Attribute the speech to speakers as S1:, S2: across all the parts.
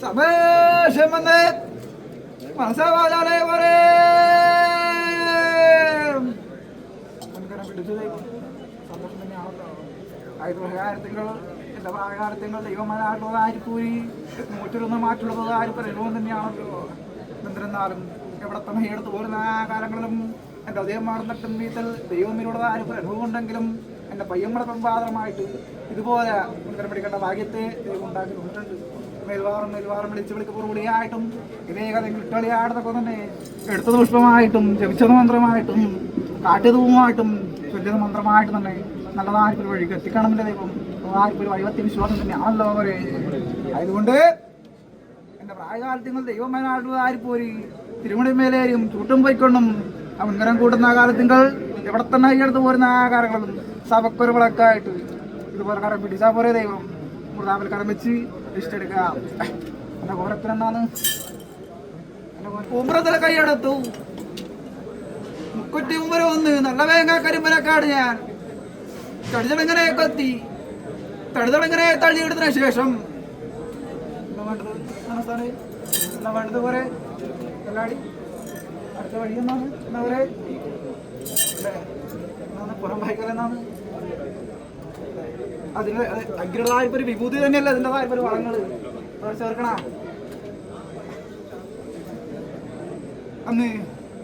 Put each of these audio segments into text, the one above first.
S1: സമേശമെന്ന് മനസ്സാവാതെ പോലെ സന്തോഷം തന്നെയാണല്ലോ. ആയിരത്തിങ്ങൾ എന്റെ പ്രായകാലത്തിങ്ങൾ ദൈവമാനായിട്ടുള്ളത് ആരിപ്പൂരി നൂറ്റൊന്ന് മാറ്റുള്ളത് ആരിപ്പോ ദൈവം തന്നെയാണല്ലോ. എന്നിരുന്നാലും എവിടെ തന്നെ എടുത്തു പോരുന്ന കാലങ്ങളിലും എൻ്റെ ഉദയമാർന്നിട്ടും വീട്ടിൽ ദൈവമിലുള്ള ആരിപ്പോ അനുഭവം ഉണ്ടെങ്കിലും എൻ്റെ പയ്യമ്മടെ പ്രഭാതമായിട്ട് ഇതുപോലെ മുൻകരം പിടിക്കേണ്ട ഭാഗ്യത്തെ ദൈവം ഉണ്ടാക്കിയിട്ടുണ്ട്. മേൽവാറും വിളിച്ച് വിളിക്കപ്പുറപടിയായിട്ടും ഇതേ കഥ കിട്ടളിയാടുന്നൊക്കെ തന്നെ എടുത്തത് പുഷ്പമായിട്ടും ജപിച്ചത് മന്ത്രമായിട്ടും കാട്ടിയതുമായിട്ടും ചൊല്ലിയത് മന്ത്രമായിട്ടും തന്നെ നല്ലതായിരിക്കും വഴിക്ക് എത്തിക്കണമെന്നില്ല ദൈവം. ആർക്കൊരു വൈവത്തി വിശ്വാസം തന്നെയാണല്ലോ അവരെ. അതുകൊണ്ട് എൻ്റെ പ്രായകാലത്ത് നിങ്ങൾ ദൈവമേനായിട്ടുള്ള ആരിപ്പോരി തിരുമുടിമേലേരും ചൂട്ടും പോയിക്കൊണ്ടും ആ മുൻകരം കൂട്ടുന്ന കാലത്തിങ്കൾ എവിടെ തന്നെ എടുത്ത് പോരുന്ന ആകാരങ്ങളും സഭക്കൊരുകളൊക്കെ ആയിട്ട് ഇതുപോലെ കരം പിടിച്ചാൽ പോരെ ദൈവം. മുഴുതാവിൽ കരം വെച്ച് ഇഷ്ടമെടുക്കാം. എൻ്റെ കോരത്തിനെന്നാണ് ഉമ്രത്തിലെ കൈയെടുത്തു മുക്കുറ്റി ഉമ്മര വന്ന് നല്ല വേങ്ങ കരിമ്പനക്കാട് ഞാൻ തടിതളങ്ങനെ കൊത്തി തടിതളങ്ങനെ തള്ളിയെടുത്തതിന് ശേഷം വേണ്ടത് പോലെ എല്ലാടി അടുത്ത വഴി എന്നാണ് എന്നവരെ പുറം വായിക്കലെന്നാണ് അതിന് അഗ്രതായ്പ ഒരു വിഭൂതി തന്നെയല്ല അതിൻ്റെതായ്പ ഒരു വളങ്ങള് ചേർക്കണ. അന്ന്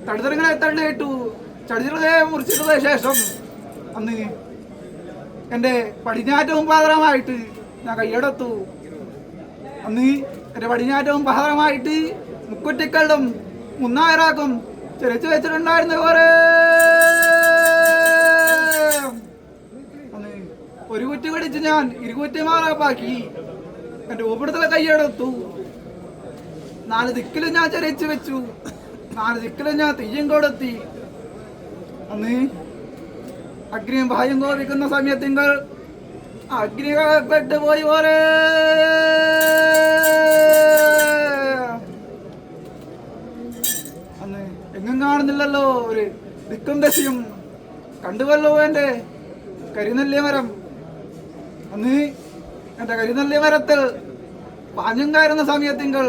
S1: തടിതറങ്ങനെ തള്ളിയിട്ടു ചടിതളെ മുറിച്ചിട്ടതിന് ശേഷം അന്ന് എൻ്റെ പടിഞ്ഞാറ്റവും പാതരമായിട്ട് ഞാൻ കൈയെടുത്തു. അന്ന് എൻ്റെ പടിഞ്ഞാറ്റവും പാതരമായിട്ട് മുക്കുറ്റിക്കളും മുന്നായിറാക്കും ചെറിച്ച് വെച്ചിട്ടുണ്ടായിരുന്ന പോലെ അന്ന് ഒരു കുറ്റി പിടിച്ച് ഞാൻ ഇരുകുറ്റിമാറാപ്പാക്കി എൻ്റെ ഊപ്പിടത്തിലെ കൈയെടുത്തു. 4 ദിക്കിലും ഞാൻ ചെറിച്ച് വെച്ചു. 4 ദിക്കിലും ഞാൻ തെയ്യം കൊടുത്തി. അന്ന് അഗ്നിയും ഭാര്യം കോപിക്കുന്ന സമയത്തിങ്കൾ അഗ്നികപ്പെട്ട് പോയി പോലെ അന്ന് എങ്ങും കാണുന്നില്ലല്ലോ ഒരു ദിക്കും ദശയും. കണ്ടുവല്ലോ എൻ്റെ കരിനെല്ലി മരം. അന്ന് എൻ്റെ കരിനെല്ലി മരത്തിൽ പാഞ്ഞും കയറുന്ന സമയത്തിങ്കൾ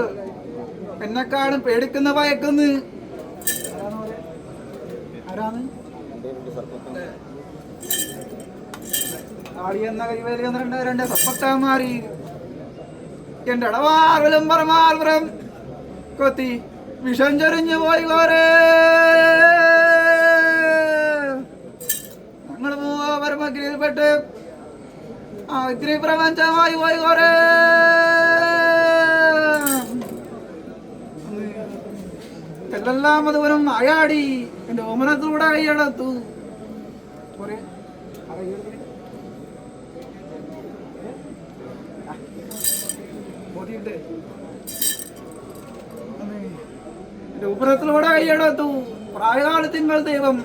S1: എന്നെക്കാളും പേടിക്കുന്ന ഭയക്കുന്ന് ആരാണ് ആടിയെന്ന കൈവേലി 2 സപ്പത്താമാരി എന്റെ ഇടവാറിലും പറമാർപുരം കൊത്തി വിഷം ചൊരിഞ്ഞു പോയി കോരേ. ഞങ്ങൾ മൂവരും അഗ്നിയിൽപ്പെട്ട് അഗ്നി പ്രപഞ്ചമായി പോയി കോരേ. എല്ലാം അതുവരും അയാടി എന്റെ ഓമനത്തൂടെ കൈയെടുത്തു. എന്റെ ഉപരത്തിലൂടെ കൈയെടുത്തു. പ്രായകാലത്തിങ്കൾ ദൈവം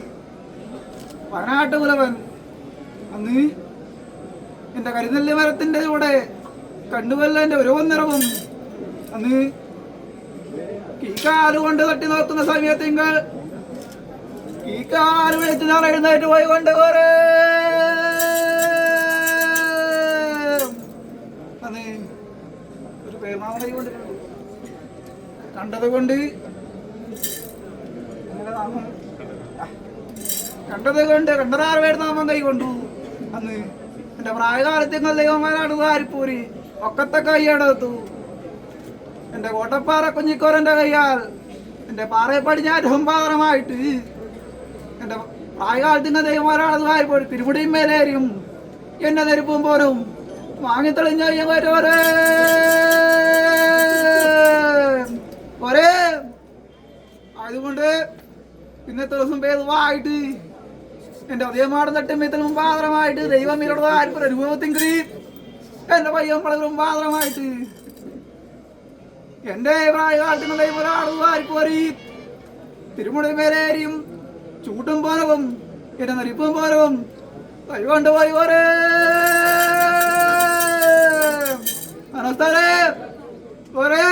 S1: വയനാട്ടുകുലവൻ അന്ന് എന്റെ കരിനെല്ലി മരത്തിന്റെ കൂടെ കണ്ടുവല്ല എന്റെ ഓരോ നിറവും അന്ന് ഈ കാലുകൊണ്ട് തട്ടി നോക്കുന്ന സമയത്തിങ്കൾ ഈ കാല് വിളിച്ച് ഞാൻ എഴുന്നേറ്റ് പോയി കൊണ്ട് പോരേ. അന്ന് ഒരു പേർമാവൻ കൈ കൊണ്ട് കണ്ടത് കൊണ്ട് കണ്ടതാറ് പേര് നാമം കൈകൊണ്ടു. അന്ന് എന്റെ പ്രായകാലത്തിങ്ങൾ ദൈവമാരാണ് ആരിപ്പൂരി ഒക്കത്തെ കൈയെടുത്തു. എന്റെ കോട്ടപ്പാറ കുഞ്ഞിക്കോരന്റെ കൈയാൽ എന്റെ പാറയെ പടിഞ്ഞാറ്റവും പാത്രമായിട്ട് എന്റെ പ്രായകാലത്തിന്റെ ദൈവമാരാണ് ആരിപ്പോയി തിരുമുടിയും മേലേരിയും എന്നെ നെരുപ്പും പോലും വാങ്ങിത്തെളിഞ്ഞ ഒരേ. അതുകൊണ്ട് ഇന്നത്തെ ദിവസം പേതുവായിട്ട് എന്റെ ഉദയമാടും തട്ടുമ്പത്തിൽ മുമ്പാത്രമായിട്ട് ദൈവം ഇവരുടെ ആർക്കും അനുഭവത്തിങ്കിൽ എന്റെ പയ്യൻ പലരും പാത്രമായിട്ട് എന്റെ പ്രായകാലത്തിന് ദൈവം ആർക്കും തിരുമുടി മേലേരിയും ചൂട്ടും പോലവും എന്റെ നരിപ്പും പോലവും കൈകൊണ്ട് പോയി ഒരേ മനസ്സേ ഒരേ